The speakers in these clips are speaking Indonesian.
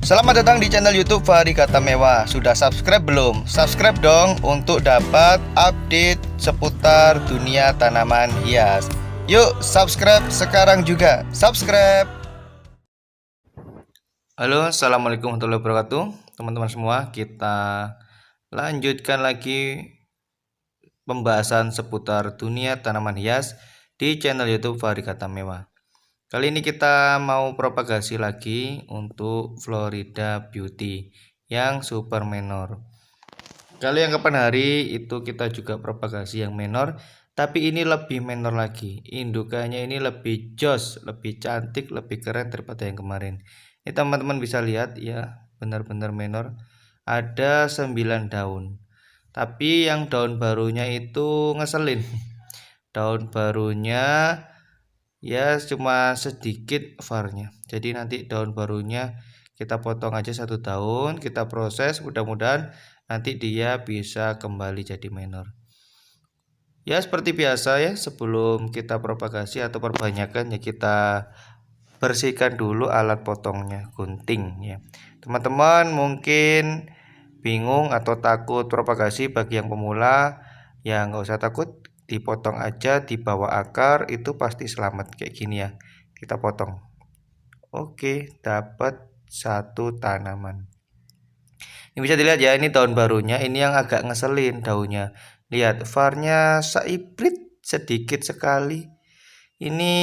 Selamat datang di channel YouTube Fahri Kata Mewah. Sudah subscribe belum? Subscribe dong untuk dapat update seputar dunia tanaman hias. Yuk subscribe sekarang juga. Subscribe. Halo, assalamualaikum warahmatullahi wabarakatuh. Teman-teman semua, kita lanjutkan lagi pembahasan seputar dunia tanaman hias di channel YouTube Fahri Kata Mewah. Kali ini kita mau propagasi lagi untuk Florida Beauty yang super menor. Kali yang kapan hari itu kita juga propagasi yang menor, tapi ini lebih menor lagi. Indukannya ini lebih jos, lebih cantik, lebih keren daripada yang kemarin. Ini teman-teman bisa lihat ya, benar-benar menor. Ada 9 daun. Tapi yang daun barunya itu ngeselin. Daun barunya ya cuma sedikit varnya, jadi nanti daun barunya kita potong aja satu daun, kita proses, mudah-mudahan nanti dia bisa kembali jadi menor. Ya seperti biasa ya, sebelum kita propagasi atau perbanyakan ya kita bersihkan dulu alat potongnya, gunting ya. Teman-teman mungkin bingung atau takut propagasi, bagi yang pemula ya nggak usah takut, dipotong aja di bawah akar, itu pasti selamat kayak gini ya. Kita potong. Oke, dapat satu tanaman. Ini bisa dilihat ya, ini daun barunya, ini yang agak ngeselin daunnya. Lihat, varnya saiprit sedikit sekali. Ini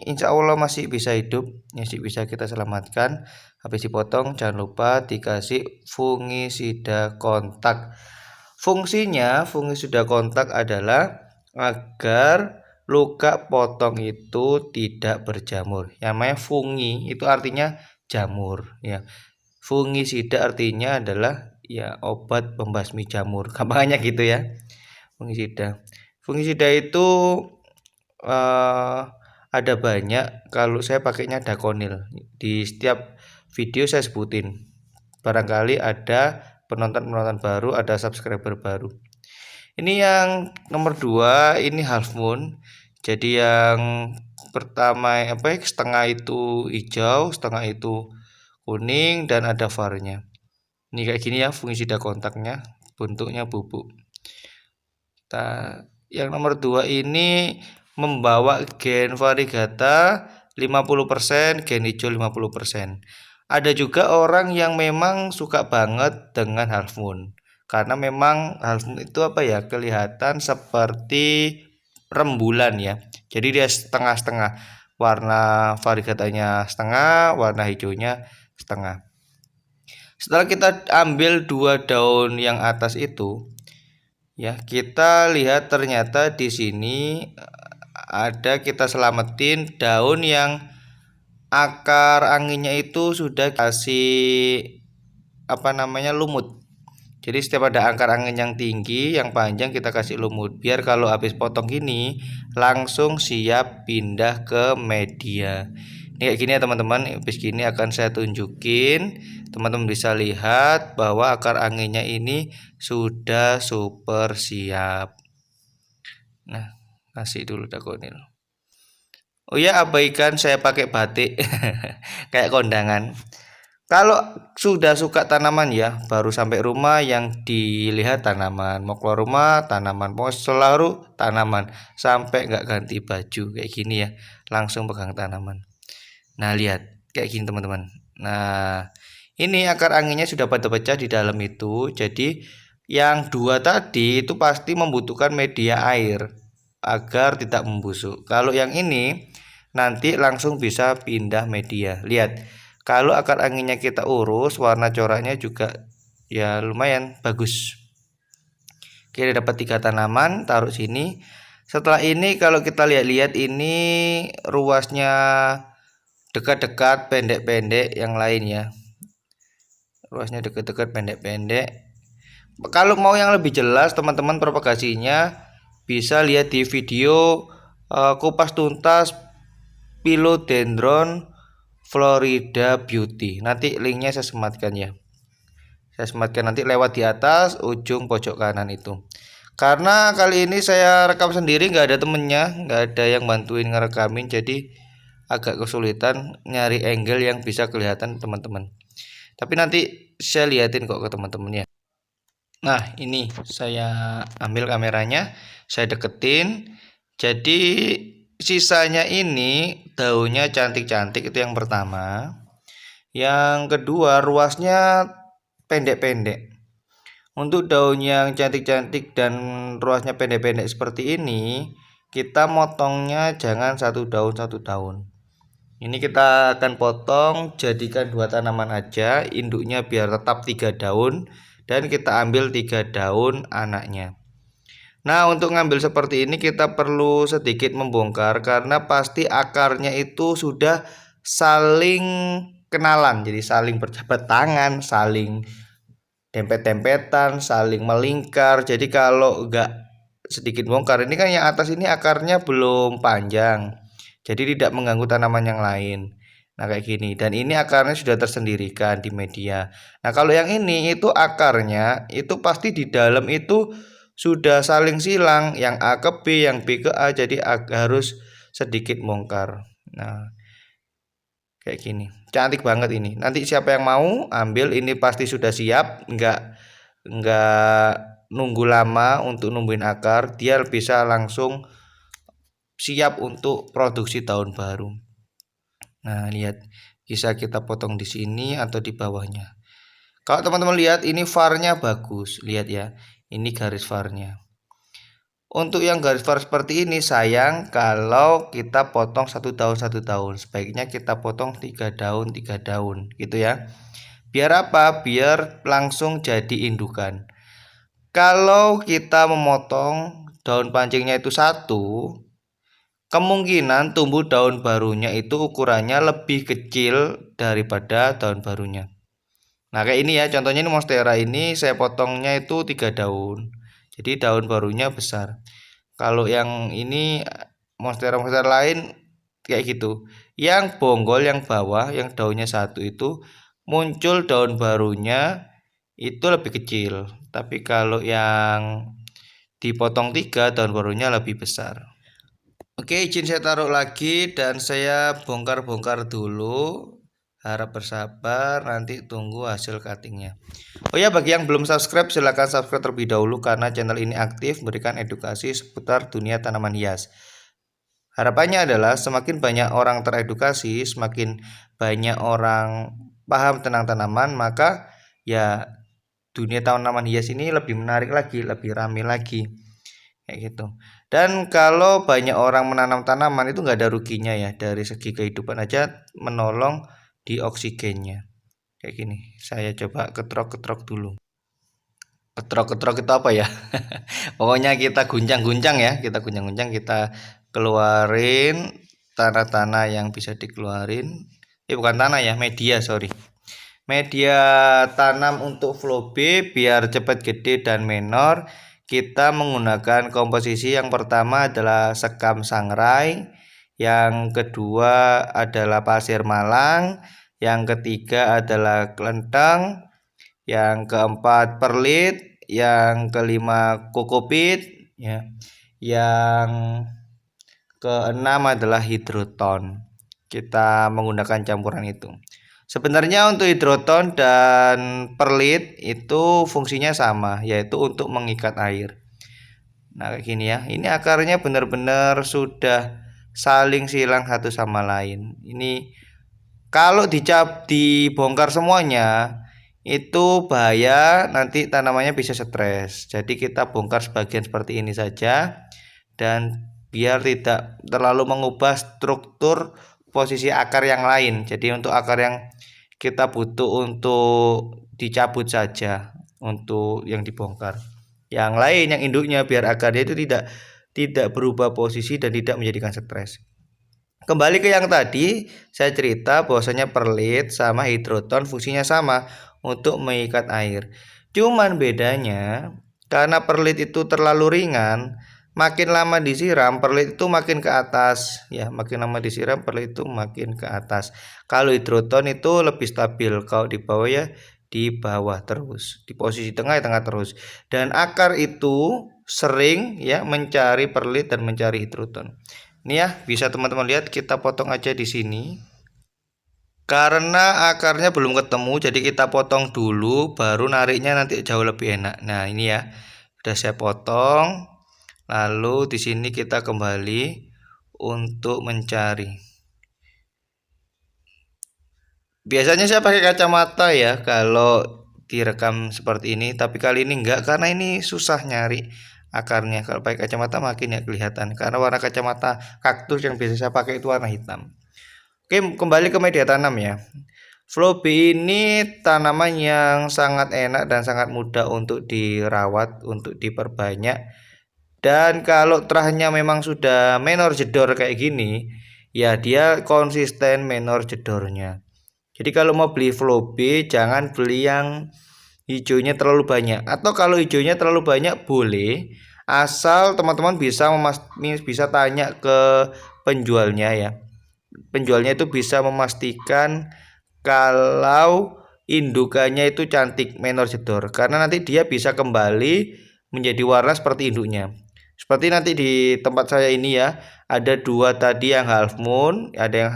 insya Allah masih bisa hidup, masih bisa kita selamatkan. Habis dipotong jangan lupa dikasih fungisida kontak. Fungsinya fungisida kontak adalah agar luka potong itu tidak berjamur. Yang namanya fungi itu artinya jamur ya. Fungisida artinya adalah ya obat pembasmi jamur. Gampangnya gitu ya. Fungisida. Fungisida itu ada banyak. Kalau saya pakainya Dakonil. Di setiap video saya sebutin. Barangkali ada penonton-penonton baru, ada subscriber baru. Ini yang nomor 2, ini half moon. Jadi yang pertama setengah itu hijau, setengah itu kuning, dan ada varnya. Ini kayak gini ya fungisida kontaknya, bentuknya bubuk. Yang nomor 2 ini membawa gen variegata 50%, gen hijau 50%. Ada juga orang yang memang suka banget dengan half moon, karena memang half moon itu kelihatan seperti rembulan ya. Jadi dia setengah-setengah, warna variegatanya setengah, warna hijaunya setengah. Setelah kita ambil 2 daun yang atas itu ya, kita lihat ternyata di sini ada, kita selamatin daun yang akar anginnya itu sudah kasih lumut. Jadi setiap ada akar angin yang tinggi, yang panjang, kita kasih lumut biar kalau habis potong gini langsung siap pindah ke media. Ini kayak gini ya teman-teman. Habis gini akan saya tunjukin, teman-teman bisa lihat bahwa akar anginnya ini sudah super siap. Nah, kasih dulu Dakonil. Oh ya, abaikan saya pakai batik kayak kondangan. Kalau sudah suka tanaman ya, baru sampai rumah yang dilihat tanaman, mau keluar rumah tanaman, mau selalu tanaman, sampai nggak ganti baju kayak gini ya, langsung pegang tanaman. Nah lihat kayak gini teman-teman. Nah ini akar anginnya sudah pada pecah di dalam itu, jadi yang 2 tadi itu pasti membutuhkan media air agar tidak membusuk. Kalau yang ini nanti langsung bisa pindah media. Lihat. Kalau akar anginnya kita urus, warna coraknya juga ya lumayan bagus. Kita dapat 3 tanaman, taruh sini. Setelah ini kalau kita lihat-lihat, ini ruasnya dekat-dekat, pendek-pendek, yang lain ya. Ruasnya dekat-dekat, pendek-pendek. Kalau mau yang lebih jelas, teman-teman propagasinya bisa lihat di video kupas tuntas Philodendron Florida Beauty. Nanti linknya saya sematkan ya. Saya sematkan nanti lewat di atas ujung pojok kanan itu. Karena kali ini saya rekam sendiri, nggak ada temennya, nggak ada yang bantuin ngerekamin, jadi agak kesulitan nyari angle yang bisa kelihatan teman-teman. Tapi nanti saya liatin kok ke teman-teman ya. Nah, ini saya ambil kameranya, saya deketin. Jadi sisanya ini daunnya cantik-cantik, itu yang pertama. Yang kedua, ruasnya pendek-pendek. Untuk daun yang cantik-cantik dan ruasnya pendek-pendek seperti ini, kita motongnya jangan satu daun. Ini kita akan potong, jadikan 2 tanaman aja, induknya biar tetap 3 daun, dan kita ambil 3 daun anaknya. Nah, untuk ngambil seperti ini kita perlu sedikit membongkar karena pasti akarnya itu sudah saling kenalan, jadi saling berjabat tangan, saling dempet-dempetan, saling melingkar. Jadi kalau enggak sedikit bongkar, ini kan yang atas ini akarnya belum panjang, jadi tidak mengganggu tanaman yang lain. Nah, kayak gini, dan ini akarnya sudah tersendirikan di media. Nah, kalau yang ini itu akarnya itu pasti di dalam itu sudah saling silang, yang A ke B, yang B ke A, jadi harus sedikit bongkar. Nah, kayak gini, cantik banget ini. Nanti siapa yang mau ambil, ini pasti sudah siap, enggak nunggu lama untuk numbuhin akar, dia bisa langsung siap untuk produksi tahun baru. Nah, lihat, bisa kita potong di sini atau di bawahnya. Kalau teman-teman lihat, ini varnya bagus, lihat ya, ini garis varnya. Untuk yang garis var seperti ini sayang kalau kita potong satu daun, sebaiknya kita potong 3 daun gitu ya. Biar apa? Biar langsung jadi indukan. Kalau kita memotong daun pancingnya itu satu, kemungkinan tumbuh daun barunya itu ukurannya lebih kecil daripada daun barunya. Nah, kayak ini ya, contohnya ini monstera, ini saya potongnya itu 3 daun, jadi daun barunya besar. Kalau yang ini monstera lain kayak gitu, yang bonggol yang bawah yang daunnya satu itu muncul daun barunya itu lebih kecil, tapi kalau yang dipotong 3 daun barunya lebih besar. Oke, izin saya taruh lagi dan saya bongkar-bongkar dulu. Harap bersabar, nanti tunggu hasil cuttingnya. Oh ya, bagi yang belum subscribe silahkan subscribe terlebih dahulu karena channel ini aktif memberikan edukasi seputar dunia tanaman hias. Harapannya adalah semakin banyak orang teredukasi, semakin banyak orang paham tentang tanaman, maka ya dunia tanaman hias ini lebih menarik lagi, lebih ramai lagi, kayak gitu. Dan kalau banyak orang menanam tanaman itu nggak ada ruginya ya, dari segi kehidupan aja, menolong di oksigennya. Kayak gini, saya coba ketrok-ketrok dulu. Ketrok-ketrok itu apa ya? Pokoknya kita guncang-guncang ya, kita guncang-guncang, kita keluarin tanah-tanah yang bisa dikeluarin. Bukan tanah ya, media, sorry. Media tanam untuk flow B biar cepat gede dan menor. Kita menggunakan komposisi yang pertama adalah sekam sangrai, yang kedua adalah pasir malang, yang ketiga adalah kelenteng, yang keempat perlit, yang kelima kokopit ya, yang keenam adalah hidroton. Kita menggunakan campuran itu. Sebenarnya untuk hidroton dan perlit itu fungsinya sama, yaitu untuk mengikat air. Nah, kayak gini ya, ini akarnya benar-benar sudah saling silang satu sama lain. Ini kalau dibongkar semuanya itu bahaya, nanti tanamannya bisa stres. Jadi kita bongkar sebagian seperti ini saja, dan biar tidak terlalu mengubah struktur posisi akar yang lain. Jadi untuk akar yang kita butuh untuk dicabut saja untuk yang dibongkar. Yang lain, yang induknya, biar akarnya itu tidak berubah posisi dan tidak menjadikan stres. Kembali ke yang tadi, saya cerita bahwasanya perlit sama hidroton fungsinya sama untuk mengikat air. Cuman bedanya karena perlit itu terlalu ringan, makin lama disiram perlit itu makin ke atas ya, makin lama disiram perlit itu makin ke atas. Kalau hidroton itu lebih stabil, kalau di bawah ya di bawah terus, di posisi tengah ya tengah terus. Dan akar itu sering ya mencari perlit dan mencari hidroton. Ini ya, bisa teman-teman lihat, kita potong aja di sini. Karena akarnya belum ketemu, jadi kita potong dulu, baru nariknya nanti jauh lebih enak. Nah ini ya, udah saya potong. Lalu di sini kita kembali untuk mencari. Biasanya saya pakai kacamata ya kalau direkam seperti ini, tapi kali ini enggak karena ini susah nyari akarnya. Kalau pakai kacamata makin ya kelihatan karena warna kacamata kaktus yang biasa saya pakai itu warna hitam. Oke, kembali ke media tanam ya. Flobi ini tanaman yang sangat enak dan sangat mudah untuk dirawat, untuk diperbanyak. Dan kalau terahnya memang sudah menor jedor kayak gini, ya dia konsisten menor jedornya. Jadi kalau mau beli Flobi jangan beli yang hijaunya terlalu banyak, atau kalau hijaunya terlalu banyak boleh, asal teman-teman bisa tanya ke penjualnya ya. Penjualnya itu bisa memastikan kalau indukannya itu cantik menor jedor, karena nanti dia bisa kembali menjadi warna seperti induknya. Seperti nanti di tempat saya ini ya, ada dua tadi yang half moon, ada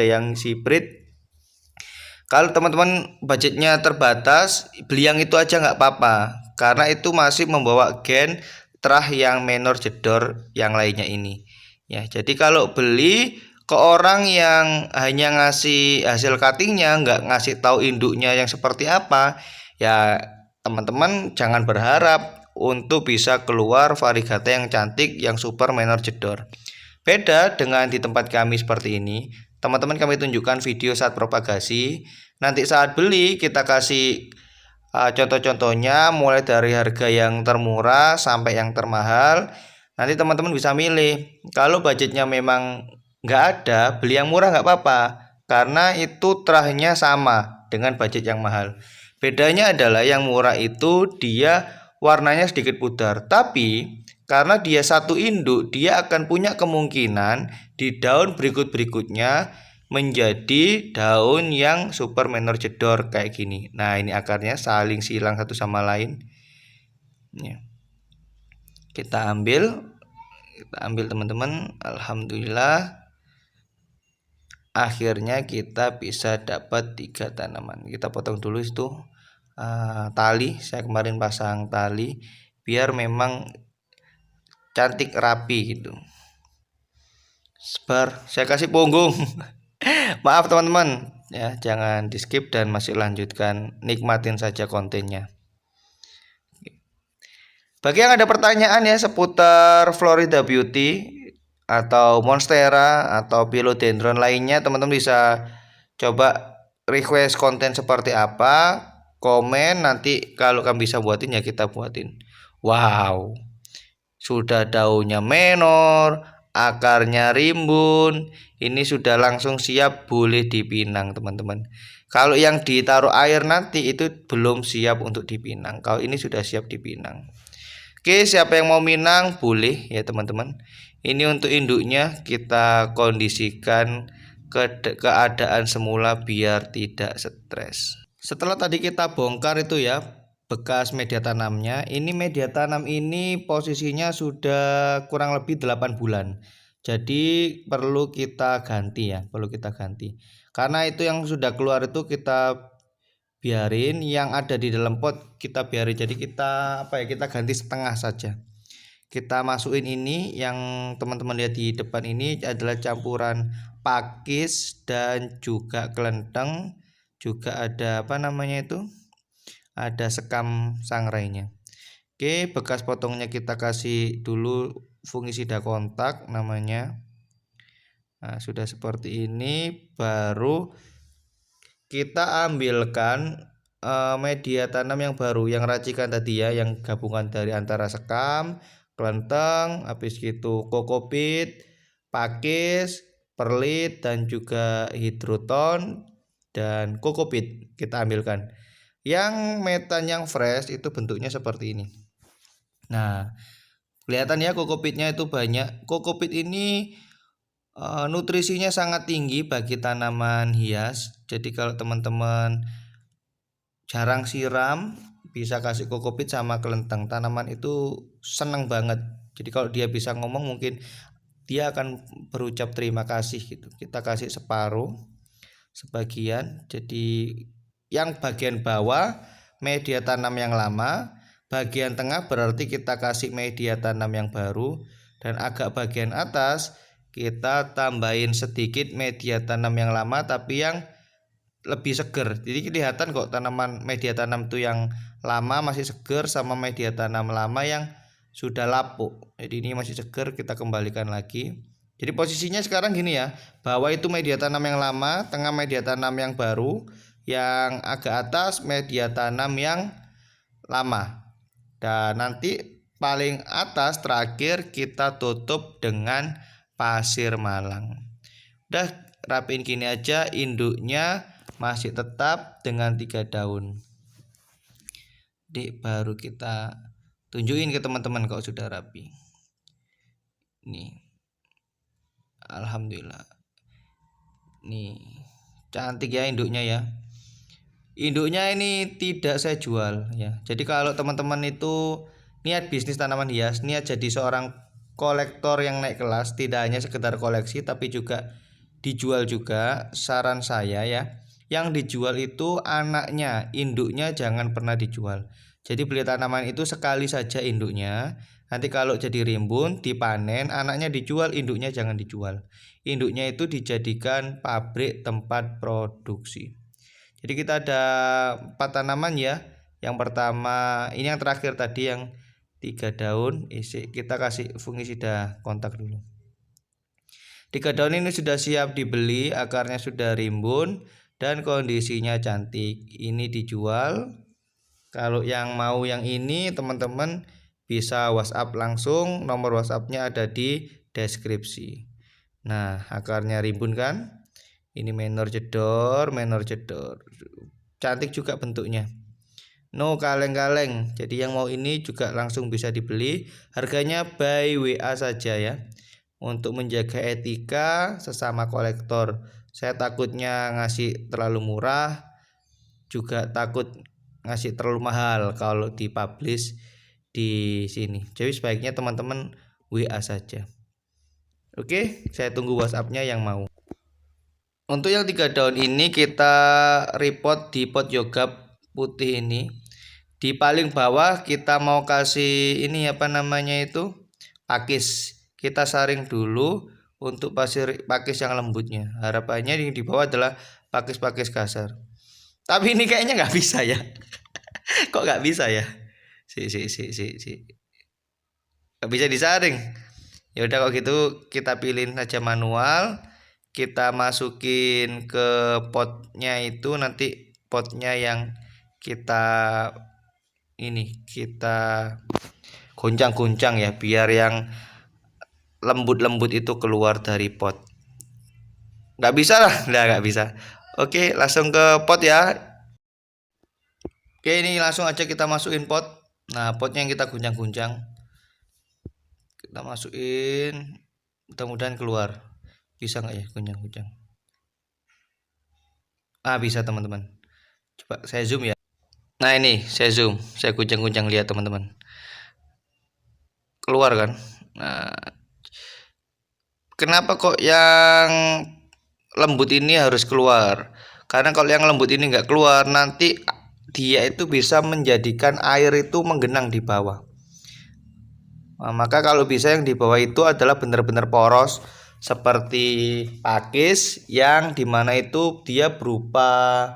yang hybrid. Kalau teman-teman budgetnya terbatas, beli yang itu aja nggak apa-apa, karena itu masih membawa gen terah yang menor jedor yang lainnya ini. Ya, jadi kalau beli ke orang yang hanya ngasih hasil cuttingnya, nggak ngasih tahu induknya yang seperti apa, ya teman-teman jangan berharap untuk bisa keluar varigata yang cantik, yang super menor jedor. Beda dengan di tempat kami seperti ini, teman-teman kami tunjukkan video saat propagasi. Nanti saat beli kita kasih contoh-contohnya mulai dari harga yang termurah sampai yang termahal. Nanti teman-teman bisa milih. Kalau budgetnya memang nggak ada, beli yang murah nggak apa-apa, karena itu terahnya sama dengan budget yang mahal. Bedanya adalah yang murah itu dia warnanya sedikit pudar, tapi karena dia satu induk, dia akan punya kemungkinan di daun berikut-berikutnya menjadi daun yang super menor jedor kayak gini. Nah ini akarnya saling silang satu sama lain ya. Kita ambil teman-teman. Alhamdulillah akhirnya kita bisa dapat 3 tanaman. Kita potong dulu itu tali. Saya kemarin pasang tali biar memang cantik rapi gitu. Sebar, saya kasih punggung. Maaf teman-teman ya, jangan di skip dan masih lanjutkan, nikmatin saja kontennya. Bagi yang ada pertanyaan ya seputar Florida Beauty atau Monstera atau Philodendron lainnya, teman-teman bisa coba request konten seperti apa, komen, nanti kalau kami bisa buatin ya kita buatin. Wow, sudah daunnya menor, akarnya rimbun, ini sudah langsung siap boleh dipinang teman-teman. Kalau yang ditaruh air nanti itu belum siap untuk dipinang, kalau ini sudah siap dipinang. Oke, siapa yang mau minang boleh ya teman-teman. Ini untuk induknya kita kondisikan ke keadaan semula biar tidak stres. Setelah tadi kita bongkar itu ya bekas media tanamnya, ini media tanam ini posisinya sudah kurang lebih 8 bulan. Jadi perlu kita ganti ya, perlu kita ganti. Karena itu yang sudah keluar itu kita biarin, yang ada di dalam pot kita biarin. Jadi kita kita ganti setengah saja. Kita masukin ini, yang teman-teman lihat di depan ini adalah campuran pakis dan juga kelenteng, juga ada ada sekam sangrainya. Oke, bekas potongnya kita kasih dulu fungisida kontak namanya. Nah, sudah seperti ini baru kita ambilkan media tanam yang baru, yang racikan tadi ya, yang gabungan dari antara sekam, kelenteng, habis gitu kokopit, pakis, perlit, dan juga hidroton dan kokopit kita ambilkan. Yang metan yang fresh itu bentuknya seperti ini. Nah, kelihatan ya kokopitnya itu banyak. Kokopit ini nutrisinya sangat tinggi bagi tanaman hias. Jadi kalau teman-teman jarang siram, bisa kasih kokopit sama kelenteng, tanaman itu seneng banget. Jadi kalau dia bisa ngomong mungkin dia akan berucap terima kasih gitu. Kita kasih separuh sebagian. Jadi yang bagian bawah media tanam yang lama, bagian tengah berarti kita kasih media tanam yang baru, dan agak bagian atas kita tambahin sedikit media tanam yang lama tapi yang lebih seger. Jadi kelihatan kok tanaman media tanam itu yang lama masih seger sama media tanam lama yang sudah lapuk. Jadi ini masih seger, kita kembalikan lagi. Jadi posisinya sekarang gini ya, bawah itu media tanam yang lama, tengah media tanam yang baru, yang agak atas media tanam yang lama, dan nanti paling atas terakhir kita tutup dengan pasir malang. Udah rapiin gini aja, induknya masih tetap dengan 3 daun. Jadi baru kita tunjukin ke teman-teman kalau sudah rapi. Nih, alhamdulillah. Nih, cantik ya induknya ya. Induknya ini tidak saya jual ya. Jadi kalau teman-teman itu niat bisnis tanaman hias, niat jadi seorang kolektor yang naik kelas, tidak hanya sekedar koleksi tapi juga dijual juga, saran saya ya, yang dijual itu anaknya, induknya jangan pernah dijual. Jadi beli tanaman itu sekali saja induknya. Nanti kalau jadi rimbun dipanen, anaknya dijual, induknya jangan dijual. Induknya itu dijadikan pabrik tempat produksi. Jadi kita ada 4 tanaman ya. Yang pertama ini yang terakhir tadi yang 3 daun isi, kita kasih fungisida kontak dulu. 3 daun ini sudah siap dibeli, akarnya sudah rimbun dan kondisinya cantik. Ini dijual. Kalau yang mau yang ini teman-teman bisa WhatsApp langsung, nomor WhatsAppnya ada di deskripsi. Nah, akarnya rimbun kan? Ini menor jedor, cantik juga bentuknya. No kaleng-kaleng. Jadi yang mau ini juga langsung bisa dibeli. Harganya by WA saja ya. Untuk menjaga etika sesama kolektor, saya takutnya ngasih terlalu murah, juga takut ngasih terlalu mahal kalau dipublish di sini. Jadi sebaiknya teman-teman WA saja. Oke, saya tunggu WhatsAppnya yang mau. Untuk yang 3 daun ini kita repot di pot yoga putih ini. Di paling bawah kita mau kasih ini apa namanya itu, pakis. Kita saring dulu untuk pakis yang lembutnya. Harapannya yang di bawah adalah pakis-pakis kasar. Tapi ini kayaknya nggak bisa ya. Kok nggak bisa ya? Nggak bisa disaring. Ya udah kalau gitu kita pilihin aja manual. Kita masukin ke potnya itu, nanti potnya yang kita goncang-goncang ya, biar yang lembut-lembut itu keluar dari pot. Nggak bisa lah, nggak bisa. Oke, langsung ke pot ya. Oke, ini langsung aja kita masukin pot. Nah, potnya yang kita goncang-goncang, kita masukin, mudah-mudahan keluar. Bisa nggak ya goncang-goncang? Ah, bisa teman-teman. Coba saya zoom ya. Nah ini saya zoom, saya goncang-goncang, lihat teman-teman. Keluar kan? Nah, kenapa kok yang lembut ini harus keluar? Karena kalau yang lembut ini nggak keluar, nanti dia itu bisa menjadikan air itu menggenang di bawah. Nah, maka kalau bisa yang di bawah itu adalah benar-benar poros seperti pakis, yang dimana itu dia berupa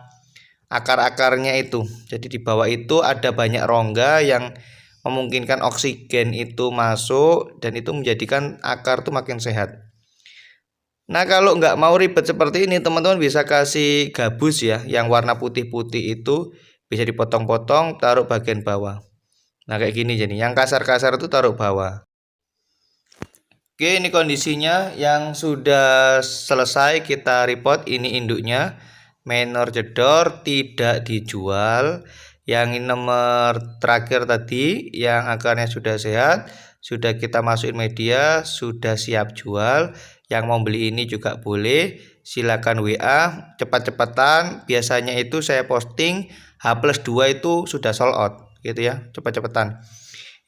akar-akarnya itu. Jadi di bawah itu ada banyak rongga yang memungkinkan oksigen itu masuk dan itu menjadikan akar tuh makin sehat. Nah, kalau nggak mau ribet seperti ini, teman-teman bisa kasih gabus ya, yang warna putih-putih itu bisa dipotong-potong, taruh bagian bawah. Nah, kayak gini, jadi yang kasar-kasar itu taruh bawah. Oke, ini kondisinya yang sudah selesai kita report. Ini induknya, menor jedor, tidak dijual. Yang ini nomor terakhir tadi yang akarnya sudah sehat, sudah kita masukin media, sudah siap jual. Yang mau beli ini juga boleh, silakan WA cepat-cepatan. Biasanya itu saya posting H+2 itu sudah sold out gitu ya, cepat-cepatan.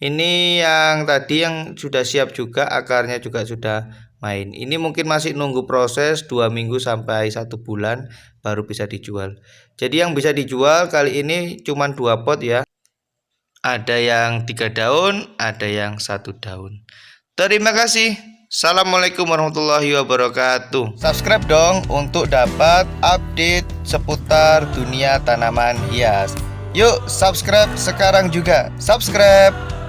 Ini yang tadi yang sudah siap juga, akarnya juga sudah main. Ini mungkin masih nunggu proses 2 minggu sampai 1 bulan baru bisa dijual. Jadi yang bisa dijual kali ini cuma 2 pot ya. Ada yang 3 daun, ada yang 1 daun. Terima kasih. Assalamualaikum warahmatullahi wabarakatuh. Subscribe dong untuk dapat update seputar dunia tanaman hias. Yuk subscribe sekarang juga. Subscribe.